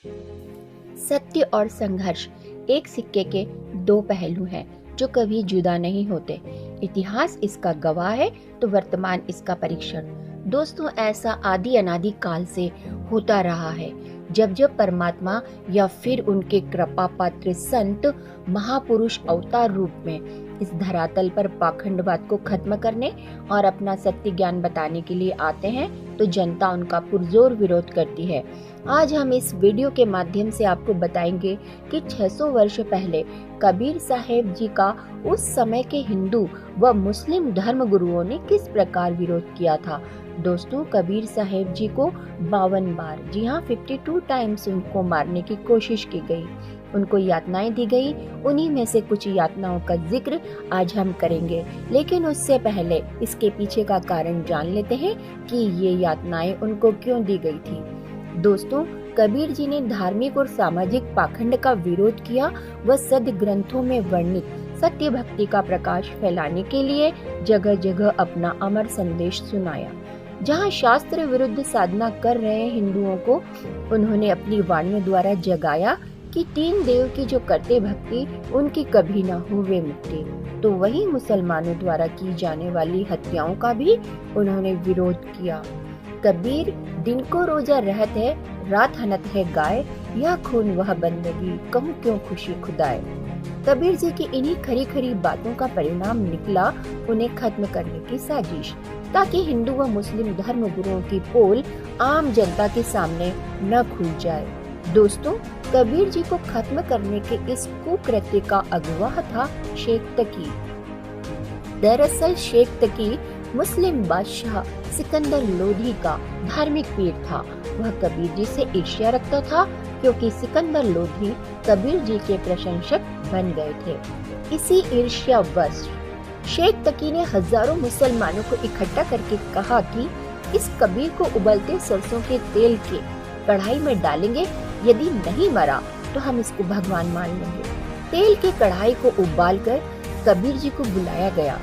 सत्य और संघर्ष एक सिक्के के दो पहलू हैं जो कभी जुदा नहीं होते। इतिहास इसका गवाह है तो वर्तमान इसका परीक्षण। दोस्तों, ऐसा आदि अनादि काल से होता रहा है। जब जब परमात्मा या फिर उनके कृपा पात्र संत महापुरुष अवतार रूप में इस धरातल पर पाखंडवाद को खत्म करने और अपना सत्य ज्ञान बताने के लिए आते हैं तो जनता उनका पुरजोर विरोध करती है। आज हम इस वीडियो के माध्यम से आपको बताएंगे कि 600 वर्ष पहले कबीर साहेब जी का उस समय के हिंदू व मुस्लिम धर्म गुरुओं ने किस प्रकार विरोध किया था। दोस्तों, कबीर साहेब जी को 52 बार, जी हाँ 52 टाइम्स उनको मारने की कोशिश की गई, उनको यातनाएं दी गई। उन्हीं में से कुछ यातनाओं का जिक्र आज हम करेंगे, लेकिन उससे पहले इसके पीछे का कारण जान लेते हैं कि ये यातनाएं उनको क्यों दी गई थी। दोस्तों, कबीर जी ने धार्मिक और सामाजिक पाखंड का विरोध किया व सद ग्रंथों में वर्णित सत्य भक्ति का प्रकाश फैलाने के लिए जगह जगह अपना अमर संदेश सुनाया। जहाँ शास्त्र विरुद्ध साधना कर रहे हिंदुओं को उन्होंने अपनी वाणियों द्वारा जगाया कि 3 देव की जो करते भक्ति उनकी कभी न होवे मुक्ति। तो वही मुसलमानों द्वारा की जाने वाली हत्याओं का भी उन्होंने विरोध किया। कबीर दिन को रोजा रहत है, रात हनत है गाय, या खून वह बंदगी, कहूँ क्यों खुशी खुदाए। कबीर जी की इन्हीं खरी खरी बातों का परिणाम निकला उन्हें खत्म करने की साजिश, ताकि हिंदू व मुस्लिम धर्म गुरुओं की पोल आम जनता के सामने न खुल जाए। दोस्तों, कबीर जी को खत्म करने के इस कुकृत्य का अगुवा था शेख तकी। दरअसल शेख तकी मुस्लिम बादशाह सिकंदर लोधी का धार्मिक पीर था। वह कबीर जी से ईर्ष्या रखता था क्योंकि सिकंदर लोधी कबीर जी के प्रशंसक बन गए थे। इसी ईर्ष्यावश शेख तकी ने हजारों मुसलमानों को इकट्ठा करके कहा कि इस कबीर को उबलते सरसों के तेल के कढ़ाई में डालेंगे, यदि नहीं मरा तो हम इसको भगवान मान लेंगे। तेल की कढ़ाई को उबालकर कबीर जी को बुलाया गया।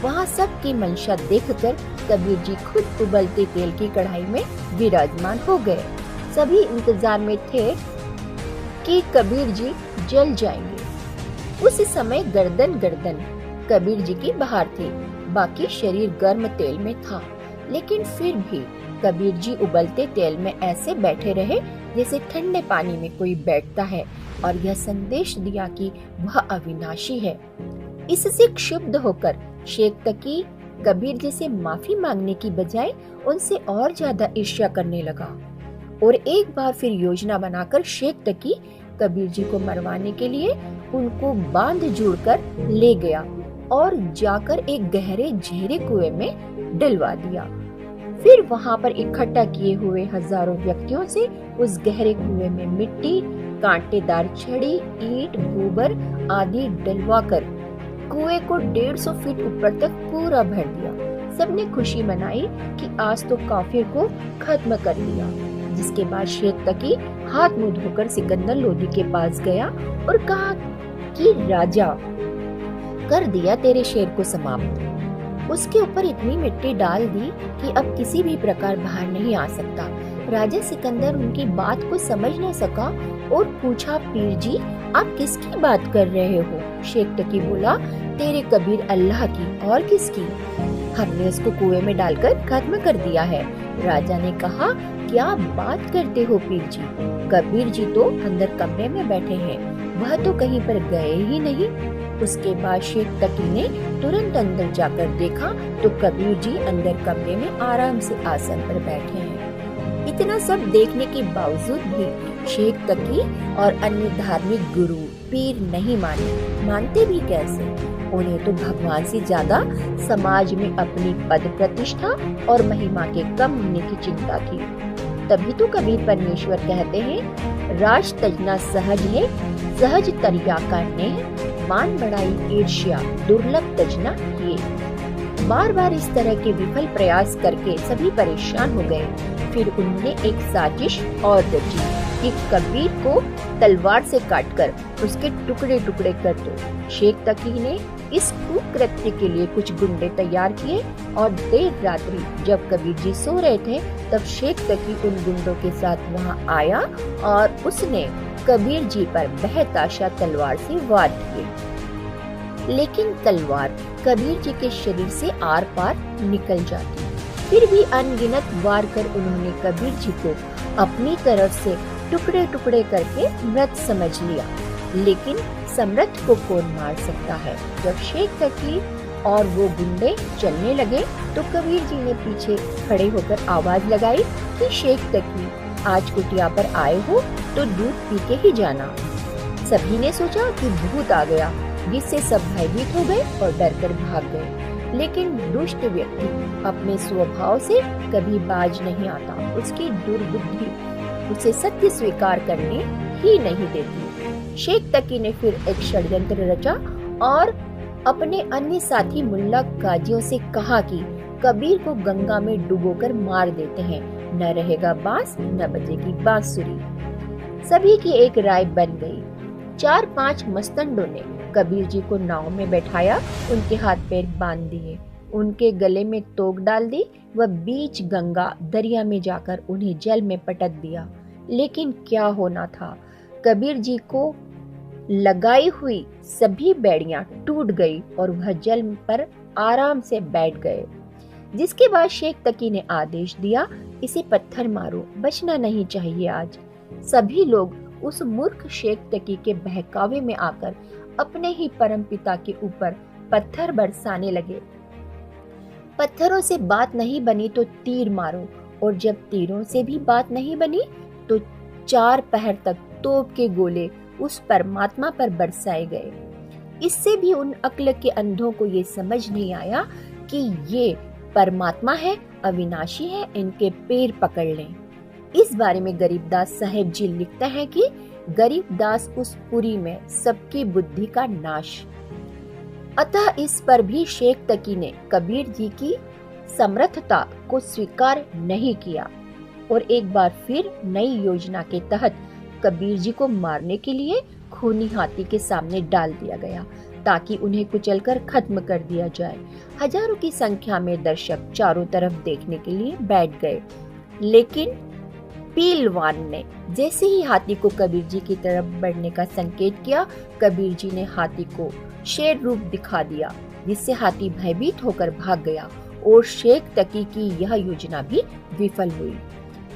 वहाँ सबकी मंशा देखकर कबीर जी खुद उबलते तेल की कढ़ाई में विराजमान हो गए। सभी इंतजार में थे कि कबीर जी जल जाएंगे। उस समय गर्दन कबीर जी की बाहर थी, बाकी शरीर गर्म तेल में था। लेकिन फिर भी कबीर जी उबलते तेल में ऐसे बैठे रहे जैसे ठंडे पानी में कोई बैठता है, और यह संदेश दिया कि वह अविनाशी है। इससे क्षुब्ध होकर शेख तकी कबीर जी से माफी मांगने की बजाय उनसे और ज्यादा ईर्ष्या करने लगा, और एक बार फिर योजना बनाकर शेख तकी कबीर जी को मरवाने के लिए उनको बांध जोड़कर ले गया और जाकर एक गहरे झेरे कुएं में डलवा दिया। फिर वहां पर इकट्ठा किए हुए हजारों व्यक्तियों से उस गहरे कुएं में मिट्टी, कांटेदार छड़ी, ईंट, गोबर आदि डलवाकर कुएं को 150 फीट ऊपर तक पूरा भर दिया। सबने खुशी मनाई कि आज तो काफिर को खत्म कर दिया। जिसके बाद शेख तकी हाथ मुंह धोकर सिकंदर लोधी के पास गया और कहा कि राजा, कर दिया तेरे शेर को समाप्त। उसके ऊपर इतनी मिट्टी डाल दी कि अब किसी भी प्रकार बाहर नहीं आ सकता। राजा सिकंदर उनकी बात को समझ न सका और पूछा, पीर जी आप किसकी बात कर रहे हो? शेख तकी बोला, तेरे कबीर अल्लाह की, और किसकी? हमने उसको कुएं में डालकर खत्म कर दिया है। राजा ने कहा, क्या बात करते हो पीर जी? कबीर जी तो अंदर कमरे में बैठे हैं, वह तो कहीं पर गए ही नहीं। उसके बाद शेख तकी ने तुरंत अंदर जाकर देखा तो कबीर जी अंदर कमरे में आराम से आसन पर बैठे हैं। इतना सब देखने के बावजूद भी शेख तकी और अन्य धार्मिक गुरु पीर नहीं मानते भी कैसे? उन्हें तो भगवान से ज्यादा समाज में अपनी पद प्रतिष्ठा और महिमा के कम होने की चिंता थी। तभी तो कबीर परमेश्वर कहते हैं, राज तजना सहज है, सहज तरिया करने, मान बढ़ाई ईर्ष्या, दुर्लभ तजना ये। बार बार इस तरह के विफल प्रयास करके सभी परेशान हो गए। फिर उन्होंने एक साजिश और रची कि कबीर को तलवार से काटकर उसके टुकड़े टुकड़े कर दो। शेख तकी ने इस कुकृत्य के लिए कुछ गुंडे तैयार किए और देर रात्रि जब कबीर जी सो रहे थे तब शेख तकी उन गुंडों के साथ वहां आया और उसने कबीर जी पर बेतहाशा तलवार से वार किए, लेकिन तलवार कबीर जी के शरीर से आर पार निकल जाती। फिर भी अनगिनत वार कर उन्होंने कबीर जी को अपनी तरफ से टुकड़े टुकड़े करके मृत समझ लिया। लेकिन समृद्ध को कौन मार सकता है। जब शेख तकी और वो गुंडे चलने लगे तो कबीर जी ने पीछे खड़े होकर आवाज लगाई कि शेख तकी, आज कुटिया पर आए हो तो दूध पी के ही जाना। सभी ने सोचा कि भूत आ गया, जिससे सब भयभीत हो गए और डर कर भाग गए। लेकिन दुष्ट व्यक्ति अपने स्वभाव से कभी बाज नहीं आता। उसकी दुर्बुद्धि उसे सत्य स्वीकार करने ही नहीं देती। शेख तकी ने फिर एक षड्यंत्र रचा और अपने अन्य साथी मुल्ला काजियों से कहा कि कबीर को गंगा में डुबोकर मार देते हैं, न रहेगा बांस न बजेगी बांसुरी। सभी की एक राय बन गई। 4-5 मस्तंडों ने कबीर जी को नाव में बैठाया, उनके हाथ पैर बांध दिए, उनके गले में तोक डाल दी व बीच गंगा दरिया में जाकर उन्हें जल में पटक दिया। लेकिन क्या होना था, कबीर जी को लगाई हुई सभी बेड़ियां टूट गई और वह जल पर आराम से बैठ गए। जिसके बाद शेख तकी ने आदेश दिया, इसे पत्थर मारो, बचना नहीं चाहिए आज। सभी लोग उस मूर्ख शेख तकी के बहकावे में आकर अपने ही परमपिता के ऊपर पत्थर बरसाने लगे। पत्थरों से बात नहीं बनी तो तीर मारो, और जब तीरों से भी बात नहीं बनी तो 4 पहर तक तोप के गोले उस परमात्मा पर बरसाए गए। इससे भी उन अक्ल के अंधों को ये समझ नहीं आया कि ये परमात्मा है, अविनाशी है, इनके पैर पकड़ लें। इस बारे में गरीबदास साहेब जी लिखते हैं कि गरीबदास उस पुरी में सबकी बुद्धि का नाश। अतः इस पर भी शेख तकी ने कबीर जी की समर्थता को स्वीकार नहीं किया और एक बार फिर नई योजना के तहत कबीर जी को मारने के लिए खूनी हाथी के सामने डाल दिया गया ताकि उन्हें कुचलकर खत्म कर दिया जाए। हजारों की संख्या में दर्शक चारों तरफ देखने के लिए बैठ गए, लेकिन पीलवान ने जैसे ही हाथी को कबीर जी की तरफ बढ़ने का संकेत किया, कबीर जी ने हाथी को शेर रूप दिखा दिया, जिससे हाथी भयभीत होकर भाग गया और शेख तकी की यह योजना भी विफल हुई।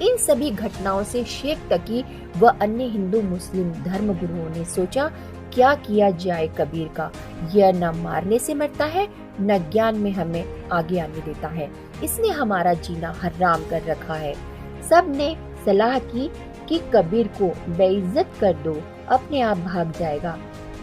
इन सभी घटनाओं से शेख तकी व अन्य हिंदू मुस्लिम धर्म गुरुओं ने सोचा, क्या किया जाए कबीर का, यह न मारने से मरता है न ज्ञान में हमें आगे आने देता है, इसने हमारा जीना हराम कर रखा है। सब ने सलाह की कि कबीर को बेइज्जत कर दो, अपने आप भाग जाएगा।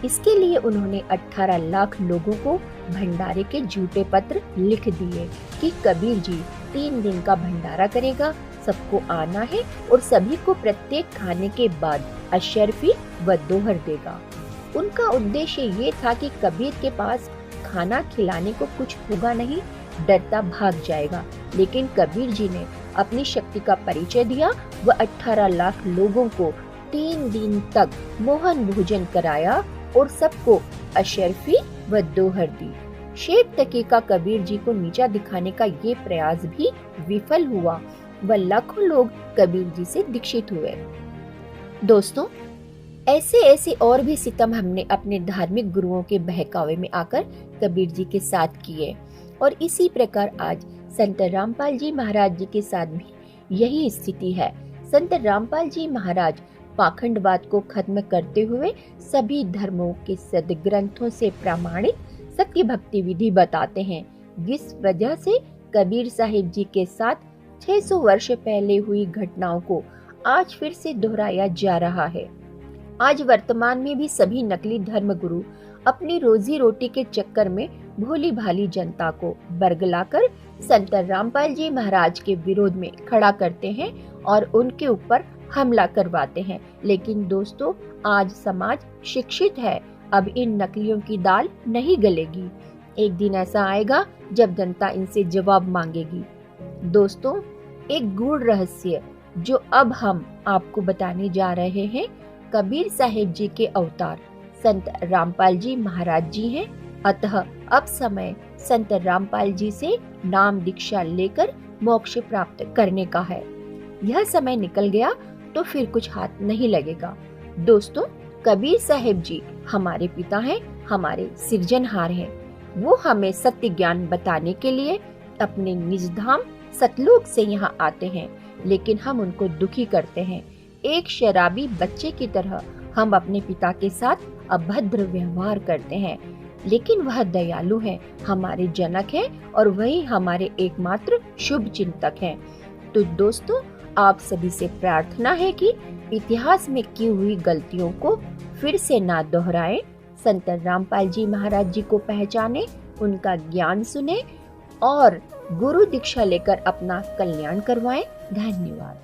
इसके लिए उन्होंने 18 लाख लोगों को भंडारे के झूठे पत्र लिख दिए कि कबीर जी 3 दिन का भंडारा करेगा, सबको आना है और सभी को प्रत्येक खाने के बाद अशर्फी व दोहर देगा। उनका उद्देश्य ये था कि कबीर के पास खाना खिलाने को कुछ होगा नहीं, डरता भाग जाएगा। लेकिन कबीर जी ने अपनी शक्ति का परिचय दिया व 18 लाख लोगों को 3 दिन तक मोहन भोजन कराया और सबको अशर्फी व दोहर दी। शेख तकी का कबीर जी को नीचा दिखाने का ये प्रयास भी विफल हुआ व लाखों लोग कबीर जी से दीक्षित हुए। दोस्तों, ऐसे ऐसे और भी सितम हमने अपने धार्मिक गुरुओं के बहकावे में आकर कबीर जी के साथ किए और इसी प्रकार आज संत रामपाल जी महाराज जी के साथ भी यही स्थिति है। संत रामपाल जी महाराज पाखंडवाद को खत्म करते हुए सभी धर्मों के सदग्रंथों से प्रमाणित सत्य भक्ति विधि बताते हैं, जिस वजह से कबीर साहिब जी के साथ 600 वर्ष पहले हुई घटनाओं को आज फिर से दोहराया जा रहा है। आज वर्तमान में भी सभी नकली धर्म गुरु अपनी रोजी रोटी के चक्कर में भोली भाली जनता को बरगलाकर संत रामपाल जी महाराज के विरोध में खड़ा करते हैं और उनके ऊपर हमला करवाते हैं। लेकिन दोस्तों, आज समाज शिक्षित है, अब इन नकलियों की दाल नहीं गलेगी। एक दिन ऐसा आएगा जब जनता इनसे जवाब मांगेगी। दोस्तों, एक गूढ़ रहस्य जो अब हम आपको बताने जा रहे हैं, कबीर साहिब जी के अवतार संत रामपाल जी महाराज जी हैं। अतः अब समय संत रामपाल जी से नाम दीक्षा लेकर मोक्ष प्राप्त करने का है। यह समय निकल गया तो फिर कुछ हाथ नहीं लगेगा। दोस्तों, कबीर साहिब जी हमारे पिता हैं, हमारे सृजनहार हैं। वो हमें सत्य ज्ञान बताने के लिए अपने निज धाम सतलोक से यहाँ आते हैं, लेकिन हम उनको दुखी करते हैं। एक शराबी बच्चे की तरह हम अपने पिता के साथ अभद्र व्यवहार करते हैं, लेकिन वह दयालु है, हमारे जनक है और वही हमारे एकमात्र शुभ चिंतक हैं। तो दोस्तों, आप सभी से प्रार्थना है कि इतिहास में की हुई गलतियों को फिर से ना दोहराएं, संत रामपाल जी महाराज जी को पहचाने, उनका ज्ञान सुने और गुरु दीक्षा लेकर अपना कल्याण करवाएं। धन्यवाद।